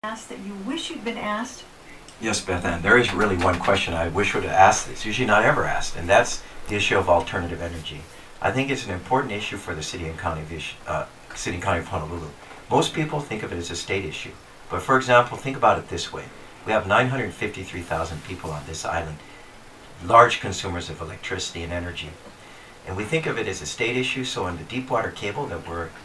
asked that you wish you'd been asked? Yes, Beth-Ann, there is really one question I wish would have asked that's usually not ever asked, and that's the issue of alternative energy. I think it's an important issue for the city and county of Honolulu. Most people think of it as a state issue, but for example, think about it this way. We have 953,000 people on this island, large consumers of electricity and energy. And we think of it as a state issue, so in the Deepwater cable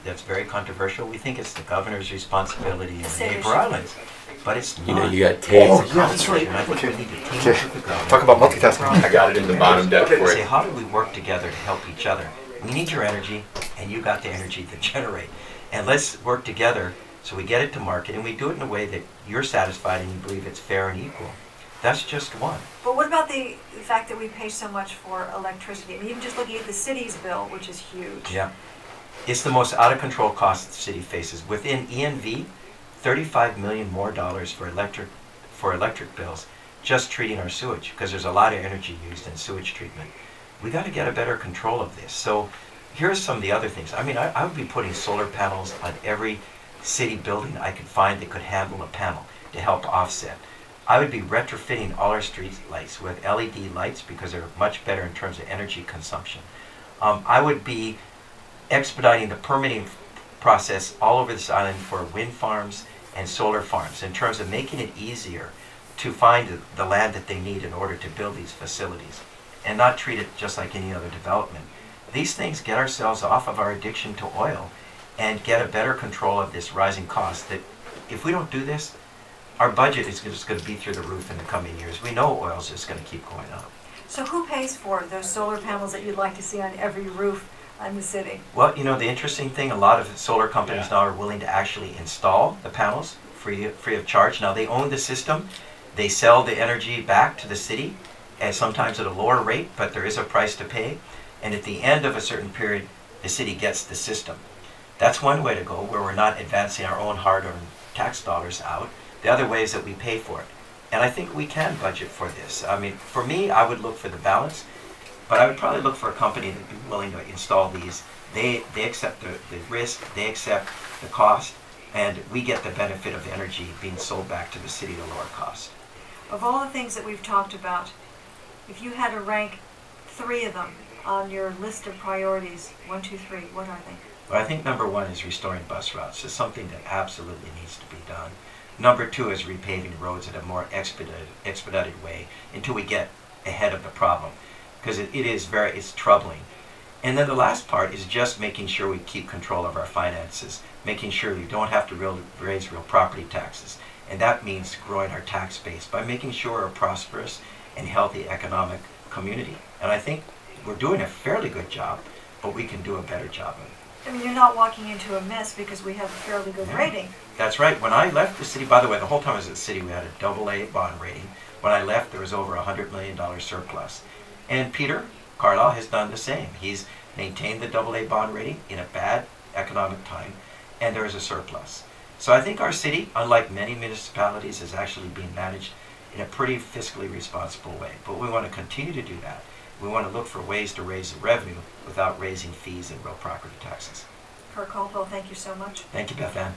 that's very controversial, we think it's the governor's responsibility in the neighbor islands. But it's not. You know, you got tapes. Oh, yeah, that's right. And I think we need to team up with the governor. Talk about multitasking. I got it in the bottom deck for Say, you. how do we work together to help each other? We need your energy, and you got the energy to generate. And let's work together so we get it to market, and we do it in a way that you're satisfied and you believe it's fair and equal. That's just one. But what about the fact that we pay so much for electricity? I mean, even just looking at the city's bill, which is huge. Yeah. It's the most out-of-control cost the city faces. Within ENV, $35 million more for electric bills just treating our sewage, because there's a lot of energy used in sewage treatment. We got to get a better control of this. So here's some of the other things. I mean, I would be putting solar panels on every city building I could find that could handle a panel to help offset. I would be retrofitting all our street lights with LED lights because they're much better in terms of energy consumption. I would be expediting the permitting process all over this island for wind farms and solar farms in terms of making it easier to find the land that they need in order to build these facilities and not treat it just like any other development. These things get ourselves off of our addiction to oil and get a better control of this rising cost that if we don't do this, our budget is just going to be through the roof in the coming years. We know oil is just going to keep going up. So who pays for those solar panels that you'd like to see on every roof in the city? Well, you know, the interesting thing, a lot of solar companies now are willing to actually install the panels free of charge. Now, they own the system. They sell the energy back to the city, and sometimes at a lower rate, but there is a price to pay. And at the end of a certain period, the city gets the system. That's one way to go, where we're not advancing our own hard-earned tax dollars out. The other way is that we pay for it. And I think we can budget for this. I mean, for me, I would look for the balance, but I would probably look for a company that would be willing to install these. They accept the risk, they accept the cost, and we get the benefit of energy being sold back to the city at a lower cost. Of all the things that we've talked about, if you had to rank 3 of them on your list of priorities, 1, 2, 3, what are they? Well, I think number 1 is restoring bus routes. It's something that absolutely needs to be done. Number 2 is repaving roads in a more expedited way until we get ahead of the problem, because it's troubling. And then the last part is just making sure we keep control of our finances, making sure we don't have to raise real property taxes. And that means growing our tax base by making sure we're a prosperous and healthy economic community. And I think we're doing a fairly good job, but we can do a better job of it. I mean, you're not walking into a mess because we have a fairly good rating. That's right. When I left the city, by the way, the whole time I was at the city, we had a AA bond rating. When I left, there was over $100 million surplus. And Peter Carlisle has done the same. He's maintained the AA bond rating in a bad economic time, and there is a surplus. So I think our city, unlike many municipalities, is actually being managed in a pretty fiscally responsible way. But we want to continue to do that. We want to look for ways to raise the revenue without raising fees and real property taxes. Kirk Caldwell, thank you so much. Thank you, Beth-Ann.